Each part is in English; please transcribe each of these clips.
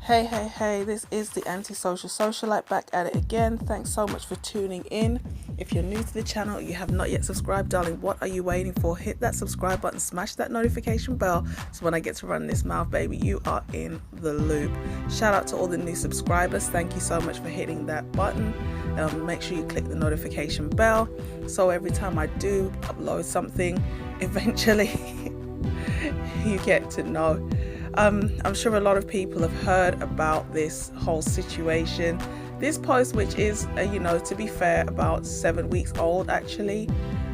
Hey, this is the antisocial socialite back at it again. Thanks so much for tuning in. If you're new to the channel, you have not yet subscribed, darling, what are you waiting for? Hit that subscribe button, smash that notification bell, so when I get to run this mouth, baby, you are in the loop. Shout out to all the new subscribers. Thank you so much for hitting that button. Make sure you click the notification bell, so every time I do upload something, eventually you get to know. I'm sure a lot of people have heard about this whole situation. This post, which is, to be fair, about 7 weeks old actually,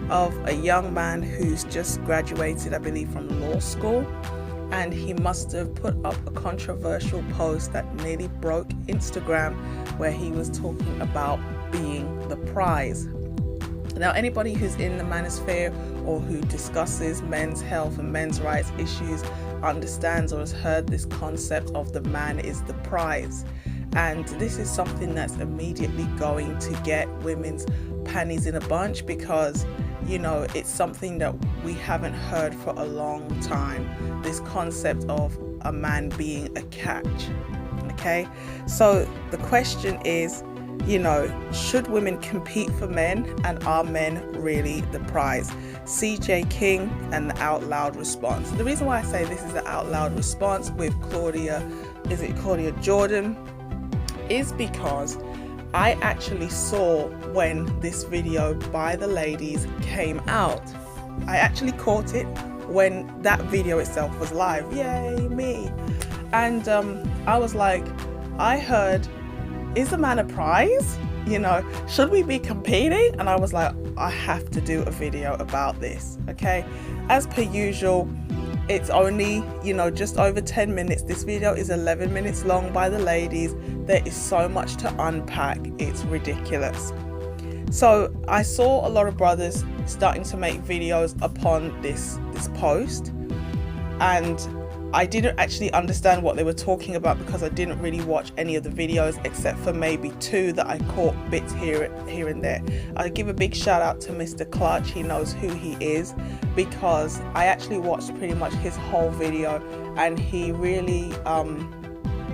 of a young man who's just graduated, I believe, from law school. And he must have put up a controversial post that nearly broke Instagram, where he was talking about being the prize. Now, anybody who's in the manosphere or who discusses men's health and men's rights issues understands or has heard this concept of the man is the prize. And this is something that's immediately going to get women's panties in a bunch, because it's something that we haven't heard for a long time, this concept of a man being a catch. Okay, so the question is, should women compete for men, and are men really the prize? CJ King and the out loud response. The reason why I say this is an out loud response with Claudia Jordan, is because I actually saw when this video by the ladies came out. I actually caught it when that video itself was live. Yay, me. And I was like, I heard, is the man a prize? Should we be competing? And I was like, I have to do a video about this. Okay, as per usual, it's only just over 10 minutes. This video is 11 minutes long by the ladies. There is so much to unpack, it's ridiculous. So I saw a lot of brothers starting to make videos upon this post, and I didn't actually understand what they were talking about, because I didn't really watch any of the videos except for maybe two that I caught bits here and there. I give a big shout out to Mr. Clutch. He knows who he is, because I actually watched pretty much his whole video, and he really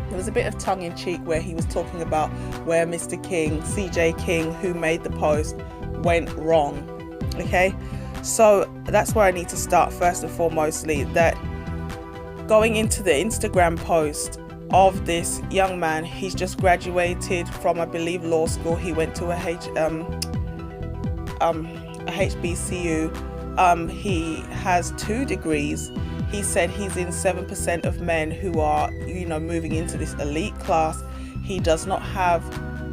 there was a bit of tongue-in-cheek where he was talking about where Mr. King, CJ King, who made the post, went wrong. Okay, so that's where I need to start first and foremostly, that going into the Instagram post of this young man, he's just graduated from, I believe, law school. He went to a HBCU. He has 2 degrees. He said he's in 7% of men who are, moving into this elite class. He does not have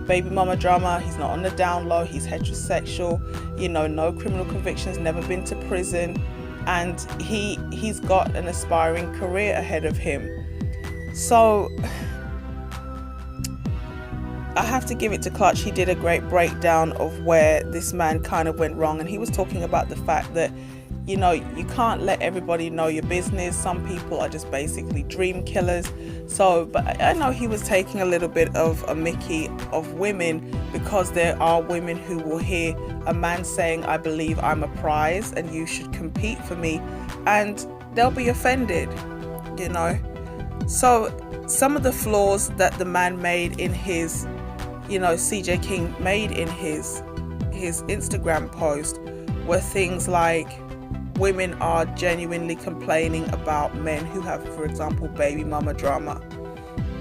baby mama drama. He's not on the down low. He's heterosexual. No criminal convictions, never been to prison. And he's got an aspiring career ahead of him. So I have to give it to Clutch. He did a great breakdown of where this man kind of went wrong, and he was talking about the fact that you can't let everybody know your business. Some people are just basically dream killers. So, but I know he was taking a little bit of a mickey of women, because there are women who will hear a man saying, I believe I'm a prize and you should compete for me, and they'll be offended. So some of the flaws that the man made in his, CJ King made in his Instagram post were things like, women are genuinely complaining about men who have, for example, baby mama drama.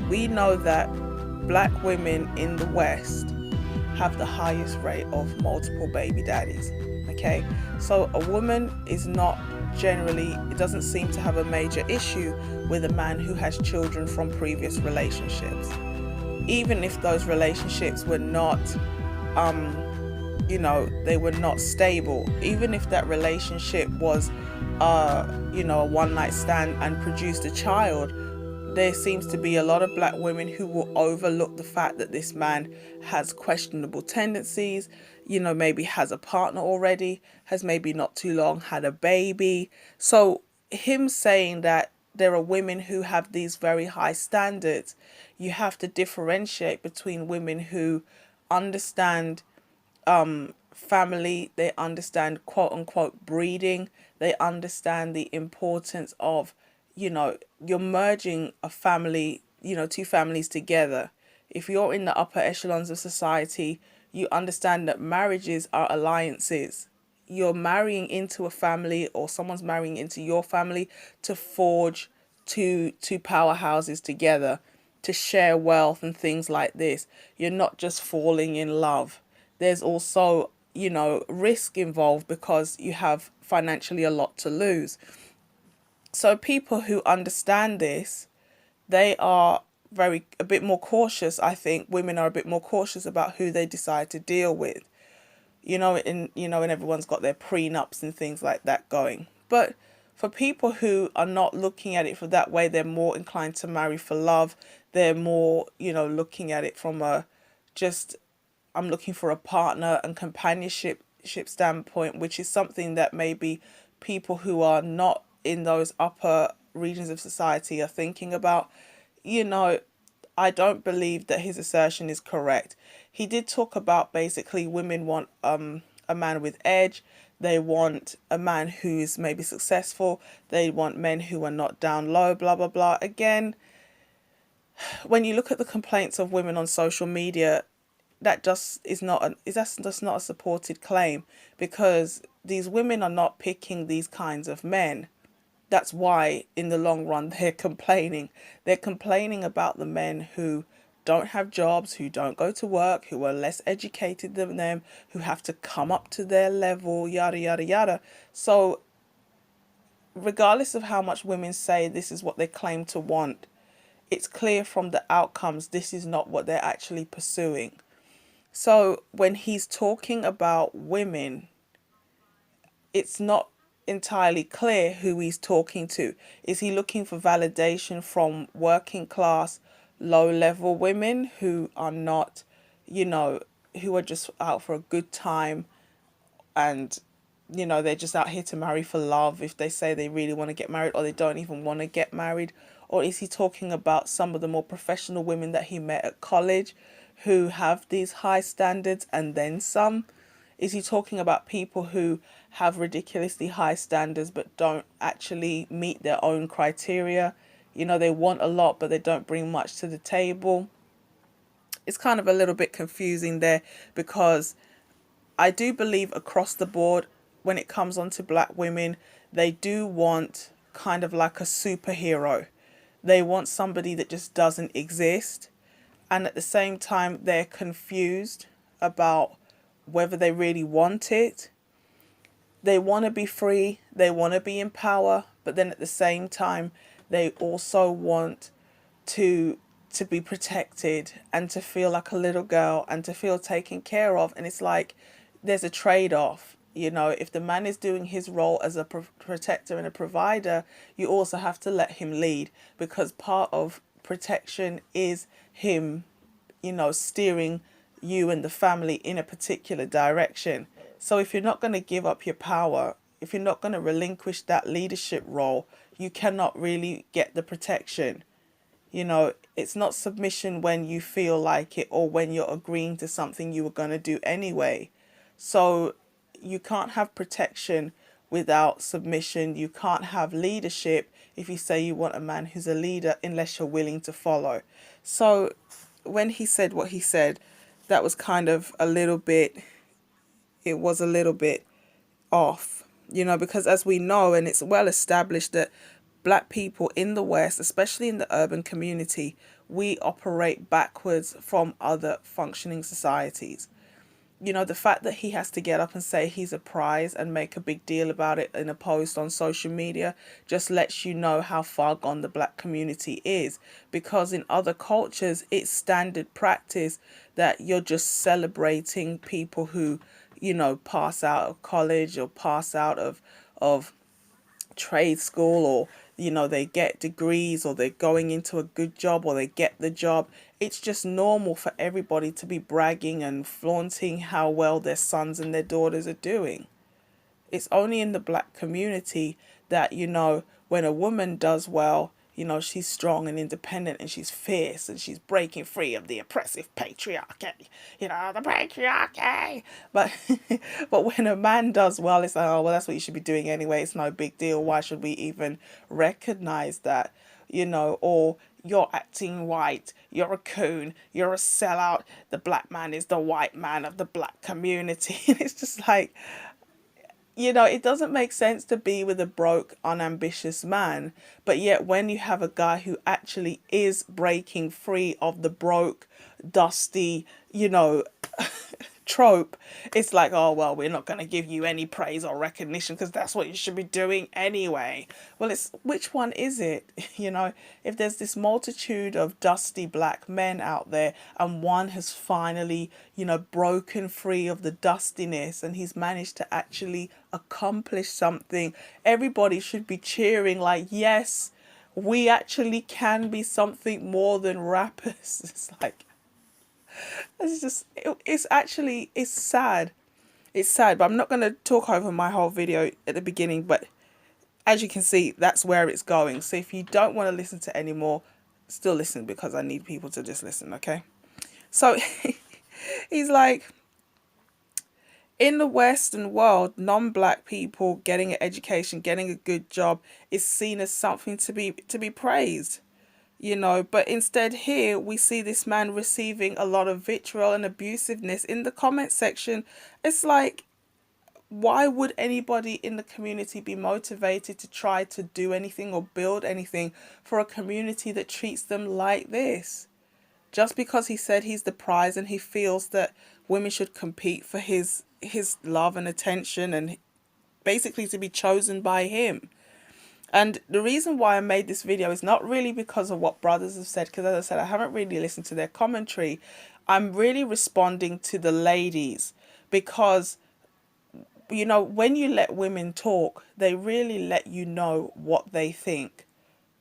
We know that black women in the West have the highest rate of multiple baby daddies. Okay, so a woman is not generally, it doesn't seem to have a major issue with a man who has children from previous relationships, even if those relationships were not they were not stable. Even if that relationship was a one-night stand and produced a child, there seems to be a lot of black women who will overlook the fact that this man has questionable tendencies, maybe has a partner already, has maybe not too long had a baby. So him saying that there are women who have these very high standards, you have to differentiate between women who understand family, they understand quote unquote breeding, they understand the importance of, you're merging a family two families together. If you're in the upper echelons of society, you understand that marriages are alliances. You're marrying into a family, or someone's marrying into your family to forge two powerhouses together, to share wealth and things like this. You're not just falling in love. There's also, risk involved because you have financially a lot to lose. So people who understand this, they are a bit more cautious. I think women are a bit more cautious about who they decide to deal with. And everyone's got their prenups and things like that going. But for people who are not looking at it for that way, they're more inclined to marry for love. They're more, looking at it from just I'm looking for a partner and companionship standpoint, which is something that maybe people who are not in those upper regions of society are thinking about. You know, I don't believe that his assertion is correct. He did talk about basically women want a man with edge. They want a man who's maybe successful. They want men who are not down low, blah, blah, blah. Again, when you look at the complaints of women on social media, that just is not that's just not a supported claim, because these women are not picking these kinds of men. That's why in the long run they're complaining. They're complaining about the men who don't have jobs, who don't go to work, who are less educated than them, who have to come up to their level, yada, yada, yada. So regardless of how much women say this is what they claim to want, it's clear from the outcomes this is not what they're actually pursuing. So when he's talking about women, it's not entirely clear who he's talking to. Is he looking for validation from working class, low level women who are not, who are just out for a good time, and they're just out here to marry for love if they say they really want to get married, or they don't even want to get married? Or is he talking about some of the more professional women that he met at college who have these high standards and then some? Is he talking about people who have ridiculously high standards but don't actually meet their own criteria? They want a lot but they don't bring much to the table. It's kind of a little bit confusing there, because I do believe across the board, when it comes on to black women, they do want kind of like a superhero. They want somebody that just doesn't exist. And at the same time, they're confused about whether they really want it. They want to be free. They want to be in power. But then at the same time, they also want to be protected and to feel like a little girl and to feel taken care of. And it's like there's a trade-off. If the man is doing his role as a protector and a provider, you also have to let him lead, because part of protection is him, steering you and the family in a particular direction. So if you're not going to give up your power, if you're not going to relinquish that leadership role, you cannot really get the protection. It's not submission when you feel like it or when you're agreeing to something you were going to do anyway. So you can't have protection without submission. You can't have leadership if you say you want a man who's a leader unless you're willing to follow. So when he said what he said, that was kind of it was a little bit off, because as we know, and it's well established, that black people in the West, especially in the urban community, we operate backwards from other functioning societies. The fact that he has to get up and say he's a prize and make a big deal about it in a post on social media just lets you know how far gone the black community is. Because in other cultures, it's standard practice that you're just celebrating people who, pass out of college or pass out of trade school, or they get degrees, or they're going into a good job, or they get the job. It's just normal for everybody to be bragging and flaunting how well their sons and their daughters are doing. It's only in the black community that, when a woman does well, she's strong and independent and she's fierce and she's breaking free of the oppressive patriarchy, the patriarchy. But but when a man does well, it's like, oh, well, that's what you should be doing anyway. It's no big deal. Why should we even recognize that? or you're acting white, you're a coon, you're a sellout, the black man is the white man of the black community. It's just like, it doesn't make sense to be with a broke, unambitious man. But yet, when you have a guy who actually is breaking free of the broke, dusty, trope, it's like, oh, well, we're not going to give you any praise or recognition because that's what you should be doing anyway. Well, it's which one is it? If there's this multitude of dusty black men out there and one has finally, broken free of the dustiness and he's managed to actually accomplish something, everybody should be cheering like, yes, we actually can be something more than rappers. It's like, it's sad. It's sad, but I'm not going to talk over my whole video at the beginning, but as you can see, that's where it's going. So if you don't want to listen to any more, still listen, because I need people to just listen, okay? So he's like, in the Western world, non-black people getting an education, getting a good job is seen as something to be praised. But instead here we see this man receiving a lot of vitriol and abusiveness in the comment section. It's like, why would anybody in the community be motivated to try to do anything or build anything for a community that treats them like this? Just because he said he's the prize and he feels that women should compete for his love and attention and basically to be chosen by him. And the reason why I made this video is not really because of what brothers have said, because as I said, I haven't really listened to their commentary. I'm really responding to the ladies because, when you let women talk, they really let you know what they think.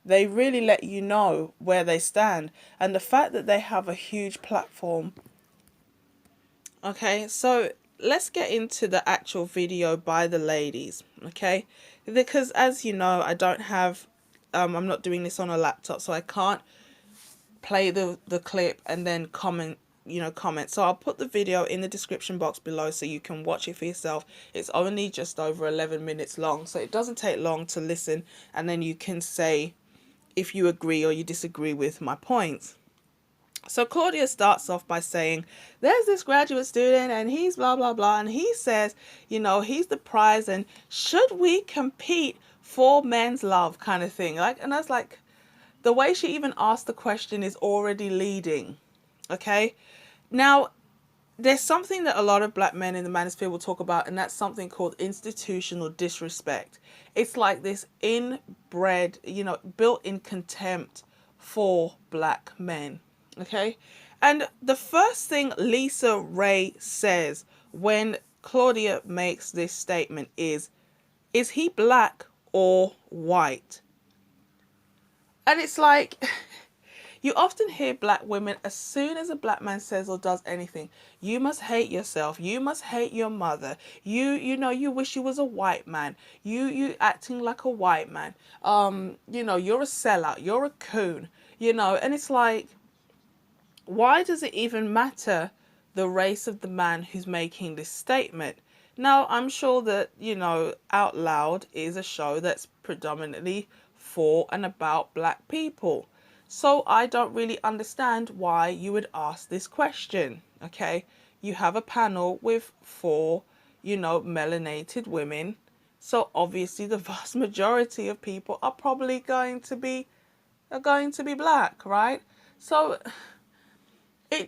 They really let you know where they stand. And the fact that they have a huge platform. Okay, so let's get into the actual video by the ladies, okay? Because as you know, I don't have, I'm not doing this on a laptop, so I can't play the clip and then comment. So I'll put the video in the description box below so you can watch it for yourself. It's only just over 11 minutes long, so it doesn't take long to listen, and then you can say if you agree or you disagree with my points. So Claudia starts off by saying, there's this graduate student and he's blah, blah, blah. And he says, he's the prize and should we compete for men's love kind of thing. And I was like, the way she even asked the question is already leading. Okay. Now, there's something that a lot of black men in the manosphere will talk about, and that's something called institutional disrespect. It's like this inbred, built-in contempt for black men. Okay, and the first thing Lisa Ray says when Claudia makes this statement is he black or white? And it's like, you often hear black women, as soon as a black man says or does anything, you must hate yourself, you must hate your mother, you wish you was a white man, you acting like a white man, you're a sellout, you're a coon, and it's like, why does it even matter the race of the man who's making this statement? Now, I'm sure that, Out Loud is a show that's predominantly for and about black people. So I don't really understand why you would ask this question, okay? You have a panel with 4, melanated women. So obviously the vast majority of people are probably going to be black, right? So it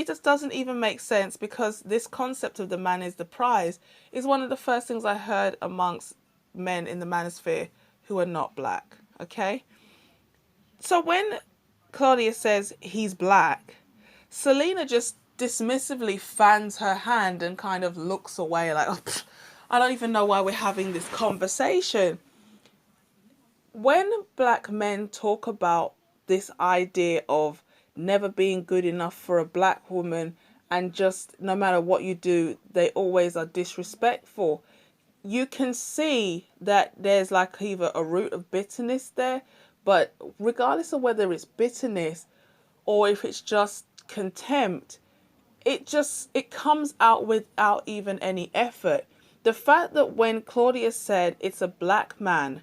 just doesn't even make sense, because this concept of the man is the prize is one of the first things I heard amongst men in the manosphere who are not black, okay? So when Claudia says he's black, Selena just dismissively fans her hand and kind of looks away like, oh, I don't even know why we're having this conversation. When black men talk about this idea of never being good enough for a black woman, and just no matter what you do, they always are disrespectful, you can see that there's like either a root of bitterness there, but regardless of whether it's bitterness or if it's just contempt, it comes out without even any effort. The fact that when Claudia said it's a black man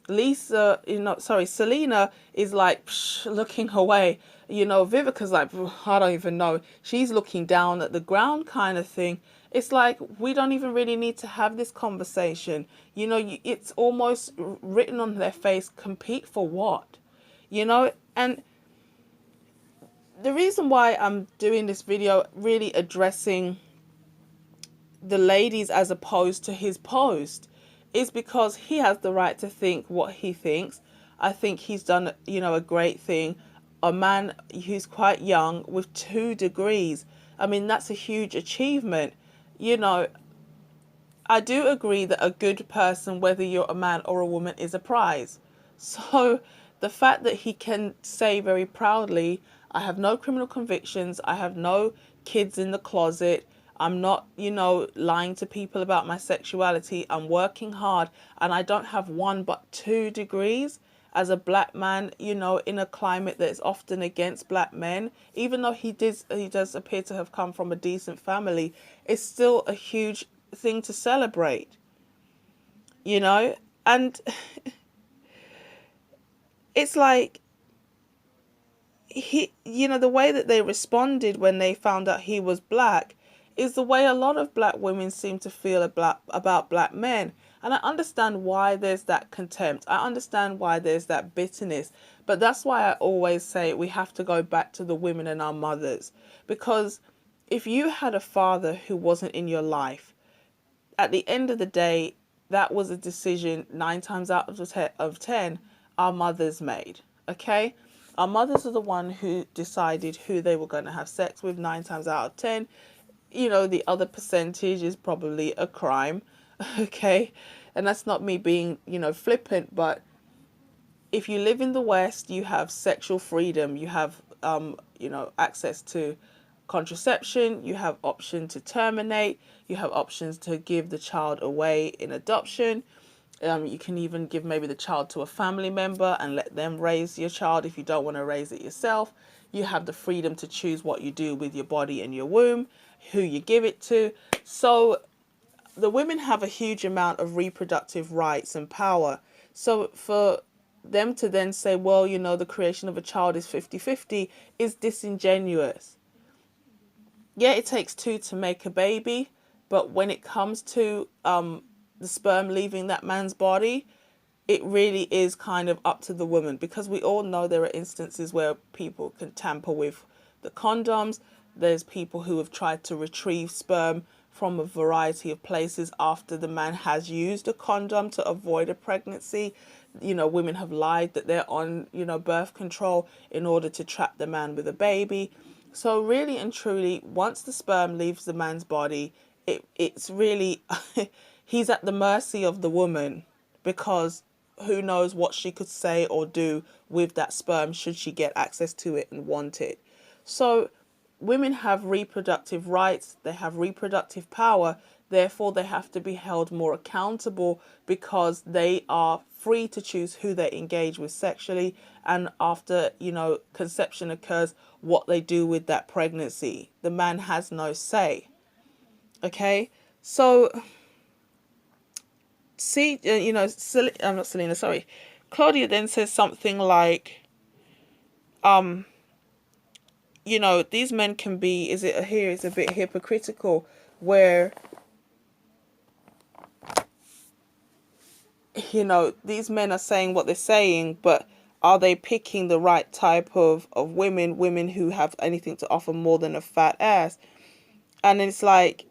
Selena is like looking away. Vivica's like, I don't even know. She's looking down at the ground kind of thing. It's like, we don't even really need to have this conversation. It's almost written on their face, compete for what? And the reason why I'm doing this video, really addressing the ladies as opposed to his post, is because he has the right to think what he thinks. I think he's done, a great thing. A man who's quite young with 2 degrees. I mean, that's a huge achievement. I do agree that a good person, whether you're a man or a woman, is a prize. So the fact that he can say very proudly, I have no criminal convictions, I have no kids in the closet, I'm not, lying to people about my sexuality, I'm working hard, and I don't have 1 but 2 degrees as a black man, in a climate that is often against black men, even though he does appear to have come from a decent family, it's still a huge thing to celebrate, and it's like the way that they responded when they found out he was black is the way a lot of black women seem to feel about black men. And I understand why there's that contempt. I understand why there's that bitterness. But that's why I always say we have to go back to the women and our mothers. Because if you had a father who wasn't in your life, at the end of the day, that was a decision 9 times out of 10 our mothers made. Okay? Our mothers are the one who decided who they were going to have sex with 9 times out of 10. The other percentage is probably a crime. Okay? And that's not me being, flippant, but if you live in the West, you have sexual freedom, you have, access to contraception, you have option to terminate, you have options to give the child away in adoption. You can even give maybe the child to a family member and let them raise your child if you don't want to raise it yourself. You have the freedom to choose what you do with your body and your womb, who you give it to. So the women have a huge amount of reproductive rights and power. So for them to then say, well, the creation of a child is 50-50 is disingenuous. Yeah, it takes 2 to make a baby, but when it comes to the sperm leaving that man's body, it really is kind of up to the woman, because we all know there are instances where people can tamper with the condoms. There's people who have tried to retrieve sperm from a variety of places after the man has used a condom to avoid a pregnancy. Women have lied that they're on, birth control in order to trap the man with a baby. So really and truly, once the sperm leaves the man's body, it's really, he's at the mercy of the woman, because who knows what she could say or do with that sperm should she get access to it and want it. So women have reproductive rights, they have reproductive power, therefore they have to be held more accountable, because they are free to choose who they engage with sexually, and after conception occurs, what they do with that pregnancy. The man has no say. Okay, so see, I'm not Selena, sorry, Claudia then says something like, these men can be, is a bit hypocritical, where these men are saying what they're saying, but are they picking the right type of women who have anything to offer more than a fat ass? And it's like,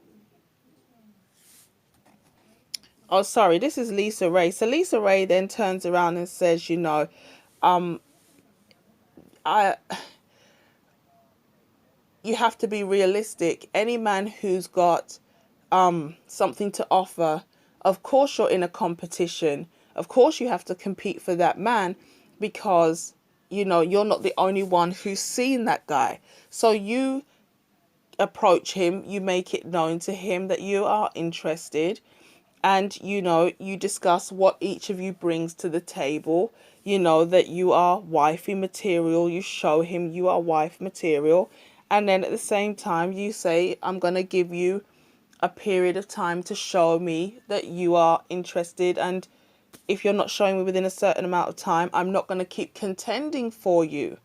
oh, sorry, this is Lisa Ray. So Lisa Ray then turns around and says, I you have to be realistic. Any man who's got something to offer, of course you're in a competition. Of course you have to compete for that man, because you're not the only one who's seen that guy. So you approach him, you make it known to him that you are interested, and you discuss what each of you brings to the table. That you are wifey material, you show him you are wife material, and then at the same time you say, I'm going to give you a period of time to show me that you are interested, and if you're not showing me within a certain amount of time, I'm not going to keep contending for you.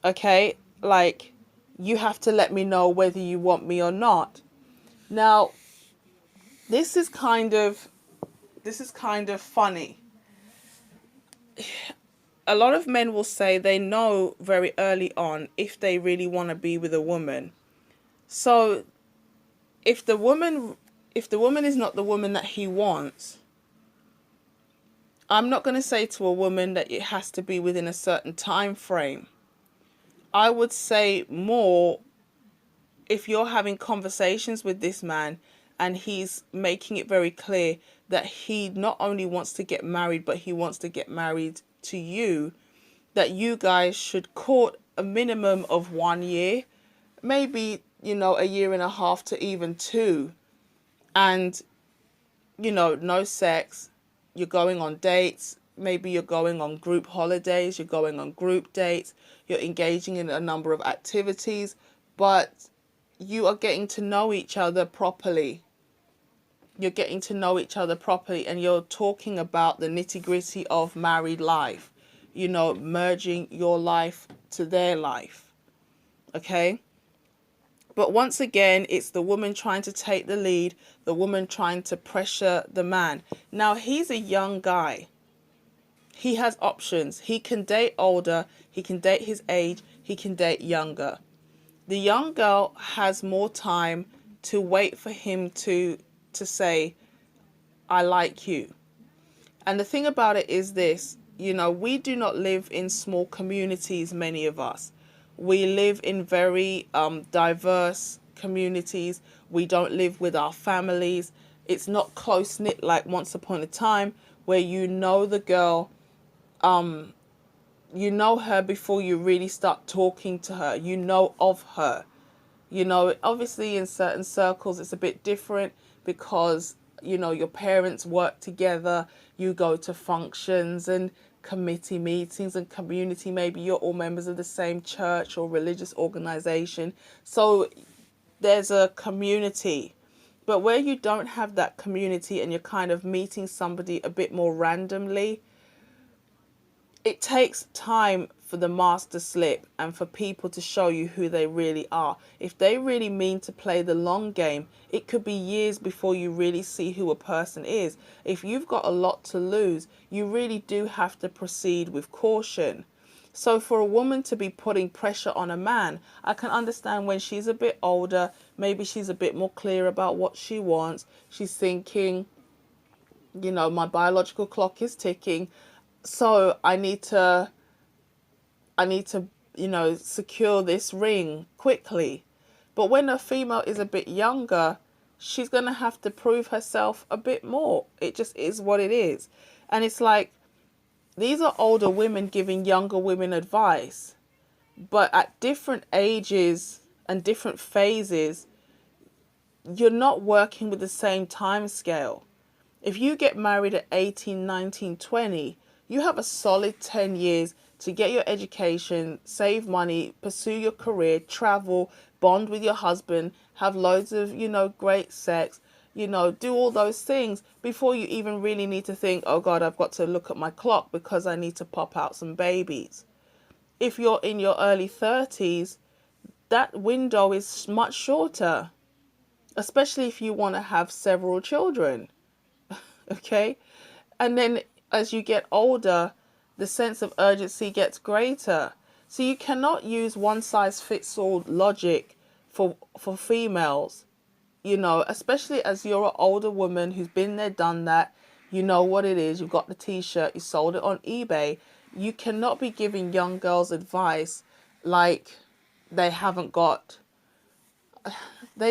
Okay? Like, you have to let me know whether you want me or not. Now, this is kind of funny. A lot of men will say they know very early on if they really want to be with a woman. So if the woman is not the woman that he wants, I'm not going to say to a woman that it has to be within a certain time frame. I would say more, if you're having conversations with this man and he's making it very clear that he not only wants to get married, but he wants to get married to you, that you guys should court a minimum of 1 year, maybe, a year and a half to even 2. And, no sex. You're going on dates. Maybe you're going on group holidays. You're going on group dates. You're engaging in a number of activities. But you are getting to know each other properly. You're getting to know each other properly, and you're talking about the nitty-gritty of married life. Merging your life to their life. Okay? But once again, it's the woman trying to take the lead, the woman trying to pressure the man. Now, he's a young guy. He has options. He can date older, he can date his age, he can date younger. The young girl has more time to wait for him to say, I like you. And the thing about it is this, we do not live in small communities, many of us. We live in very diverse communities. We don't live with our families. It's not close-knit like once upon a time where the girl, you know her before you really start talking to her. You know of her. Obviously in certain circles it's a bit different because, your parents work together. You go to functions and committee meetings and community. Maybe you're all members of the same church or religious organization. So there's a community. But where you don't have that community and you're kind of meeting somebody a bit more randomly, it takes time for the mask to slip and for people to show you who they really are. If they really mean to play the long game, it could be years before you really see who a person is. If you've got a lot to lose, you really do have to proceed with caution. So for a woman to be putting pressure on a man, I can understand when she's a bit older, maybe she's a bit more clear about what she wants. She's thinking, my biological clock is ticking. So I need to, secure this ring quickly. But when a female is a bit younger, she's going to have to prove herself a bit more. It just is what it is. And it's like, these are older women giving younger women advice. But at different ages and different phases, you're not working with the same time scale. If you get married at 18, 19, 20, you have a solid 10 years to get your education, save money, pursue your career, travel, bond with your husband, have loads of, great sex, do all those things before you even really need to think, oh God, I've got to look at my clock because I need to pop out some babies. If you're in your early 30s, that window is much shorter, especially if you want to have several children. Okay? And then as you get older, the sense of urgency gets greater. So you cannot use one size fits all logic for females, especially as you're an older woman who's been there, done that. You know what it is. You've got the t-shirt, you sold it on eBay. You cannot be giving young girls advice like they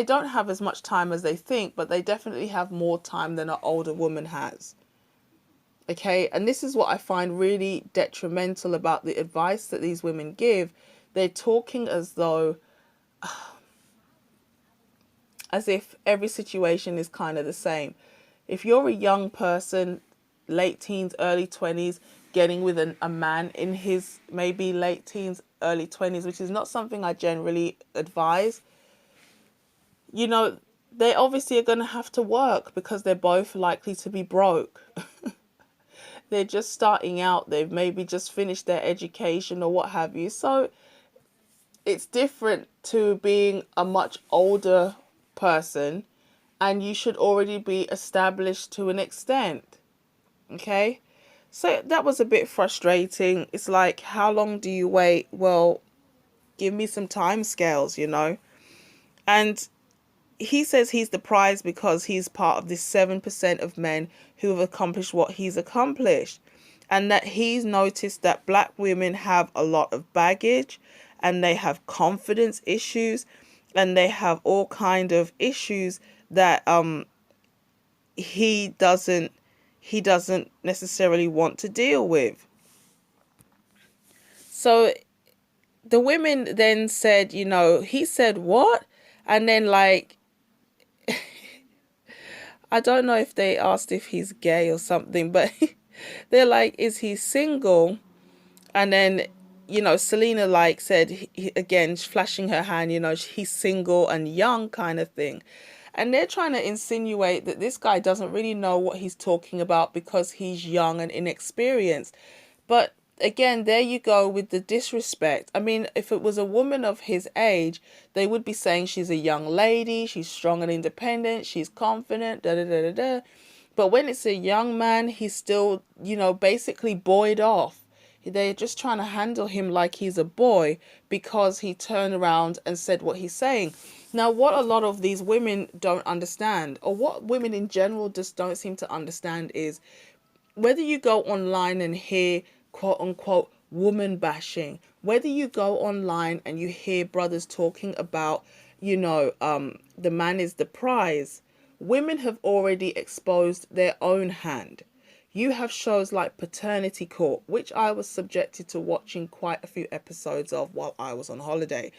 don't have as much time as they think, but they definitely have more time than an older woman has. Okay, and this is what I find really detrimental about the advice that these women give. They're talking as if every situation is kind of the same. If you're a young person, late teens, early 20s, getting with a man in his maybe late teens, early 20s, which is not something I generally advise, they obviously are going to have to work because they're both likely to be broke. they're just starting out. They've maybe just finished their education or what have you. So it's different to being a much older person, and you should already be established to an extent. Okay? So that was a bit frustrating. It's like, how long do you wait? Well, give me some time scales, you know? And he says he's the prize because he's part of this 7% of men who have accomplished what he's accomplished. And that he's noticed that black women have a lot of baggage, and they have confidence issues, and they have all kind of issues that he doesn't necessarily want to deal with. So the women then said, you know, he said what? And then, like, I don't know if they asked if he's gay or something, but they're like, is he single? And then, you know, Selena, like, said, again, flashing her hand, you know, he's single and young kind of thing. And they're trying to insinuate that this guy doesn't really know what he's talking about because he's young and inexperienced. But again, there you go with the disrespect. I mean, if it was a woman of his age, they would be saying she's a young lady, she's strong and independent, she's confident, da da da da da. But when it's a young man, he's still, you know, basically buoyed off. They're just trying to handle him like he's a boy because he turned around and said what he's saying. Now, what a lot of these women don't understand, or what women in general just don't seem to understand, is whether you go online and hear quote unquote woman bashing, whether you go online and you hear brothers talking about, you know, the man is the prize, women have already exposed their own hand. You have shows like Paternity Court, which I was subjected to watching quite a few episodes of while I was on holiday.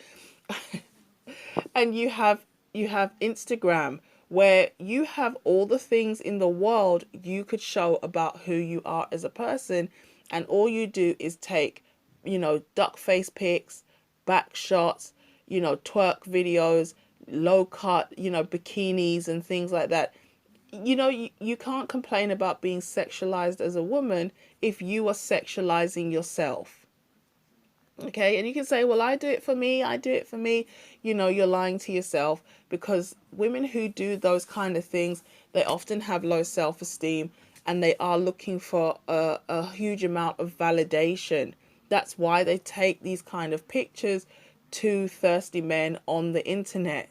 And you have Instagram, where you have all the things in the world you could show about who you are as a person, and all you do is take, you know, duck face pics, back shots, you know, twerk videos, low cut, you know, bikinis and things like that. You know, you can't complain about being sexualized as a woman if you are sexualizing yourself. Okay, and you can say, well, I do it for me, I do it for me. You know, you're lying to yourself, because women who do those kind of things, they often have low self-esteem, and they are looking for a huge amount of validation. That's why they take these kind of pictures to thirsty men on the internet.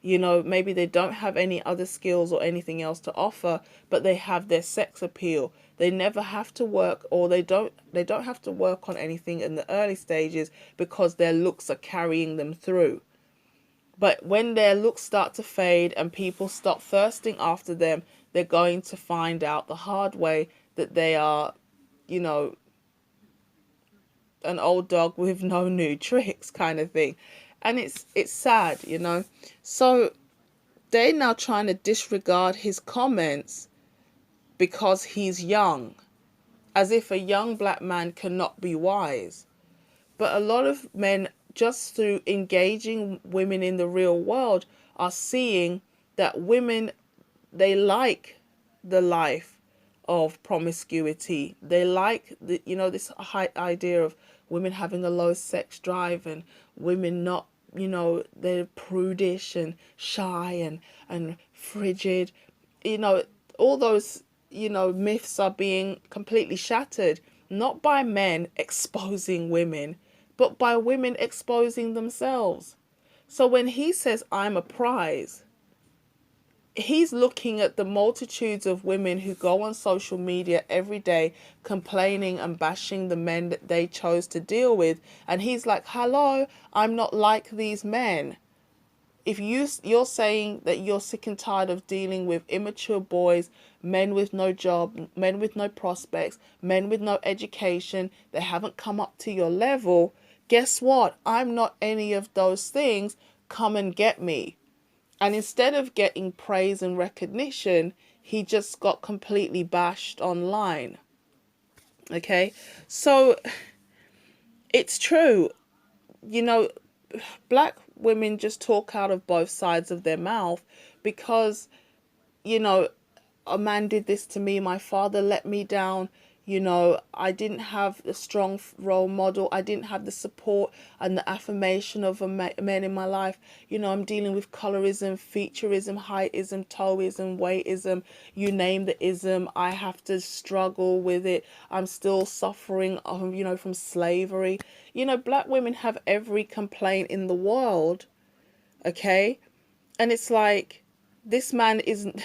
You know, maybe they don't have any other skills or anything else to offer, but they have their sex appeal. They never have to work, or they don't have to work on anything in the early stages because their looks are carrying them through. But when their looks start to fade and people stop thirsting after them, they're going to find out the hard way that they are, you know, an old dog with no new tricks kind of thing. And it's sad, you know. So they're now trying to disregard his comments because he's young, as if a young black man cannot be wise. But a lot of men, just through engaging women in the real world, are seeing that women, they like the life of promiscuity. They like the, you know, this high idea of women having a low sex drive, and women not, you know, they're prudish and shy and frigid. You know, all those, you know, myths are being completely shattered, not by men exposing women, but by women exposing themselves. So when he says, I'm a prize, he's looking at the multitudes of women who go on social media every day complaining and bashing the men that they chose to deal with. And he's like, hello, I'm not like these men. If you're saying that you're sick and tired of dealing with immature boys, men with no job, men with no prospects, men with no education, they haven't come up to your level, guess what? I'm not any of those things. Come and get me. And instead of getting praise and recognition, he just got completely bashed online. Okay, so it's true. You know, black women just talk out of both sides of their mouth because, you know, a man did this to me, my father let me down, I didn't have a strong role model. I didn't have the support and the affirmation of a man in my life. I'm dealing with colorism, featureism, heightism, toeism, weightism, you name the ism. I have to struggle with it. I'm still suffering, from slavery. Black women have every complaint in the world, okay? And it's like, this man isn't,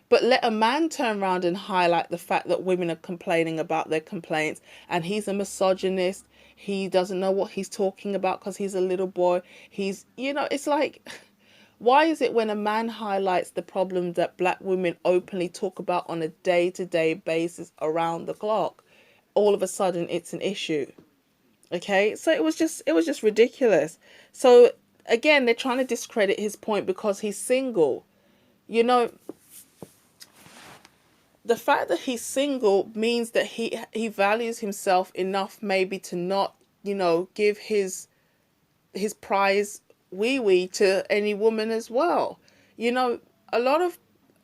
but let a man turn around and highlight the fact that women are complaining about their complaints, and he's a misogynist. He doesn't know what he's talking about because he's a little boy. It's like, why is it when a man highlights the problems that black women openly talk about on a day-to-day basis around the clock, all of a sudden it's an issue? Okay, so it was just ridiculous. So again, they're trying to discredit his point because he's single. The fact that he's single means that he values himself enough maybe to not, give his prize wee wee to any woman as well. A lot of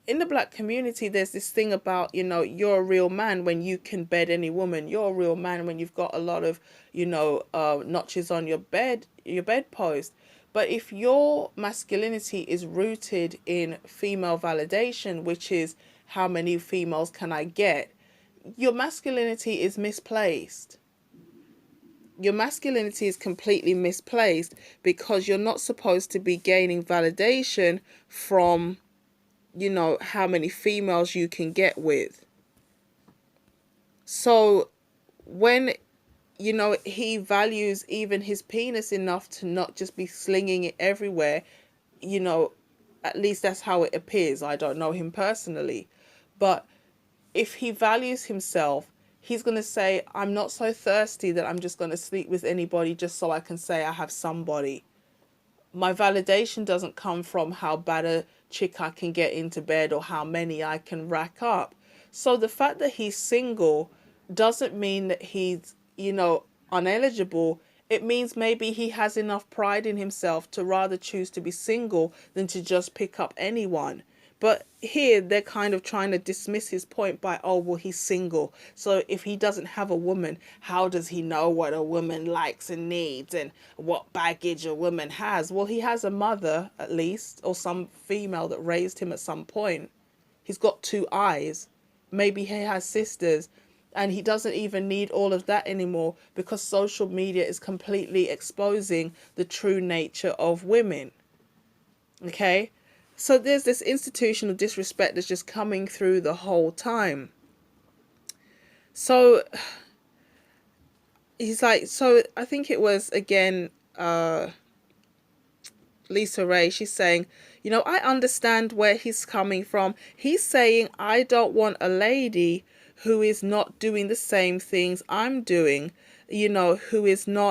in the black community, there's this thing about, you're a real man when you can bed any woman. You're a real man when you've got a lot of, notches on your bedpost. But if your masculinity is rooted in female validation, which is how many females can I get, your masculinity is misplaced. Your masculinity is completely misplaced because you're not supposed to be gaining validation from, how many females you can get with. So when, he values even his penis enough to not just be slinging it everywhere, at least that's how it appears. I don't know him personally. But if he values himself, he's going to say, I'm not so thirsty that I'm just going to sleep with anybody just so I can say I have somebody. My validation doesn't come from how bad a chick I can get into bed or how many I can rack up. So the fact that he's single doesn't mean that he's, uneligible. It means maybe he has enough pride in himself to rather choose to be single than to just pick up anyone. But here they're kind of trying to dismiss his point by, oh, well, he's single. So if he doesn't have a woman, how does he know what a woman likes and needs and what baggage a woman has? Well, he has a mother, at least, or some female that raised him at some point. He's got 2 eyes. Maybe he has sisters. And he doesn't even need all of that anymore because social media is completely exposing the true nature of women. Okay? So there's this institutional disrespect that's just coming through the whole time. So he's like, so I think it was, again, Lisa Ray, she's saying, I understand where he's coming from. He's saying, I don't want a lady who is not doing the same things I'm doing, who is not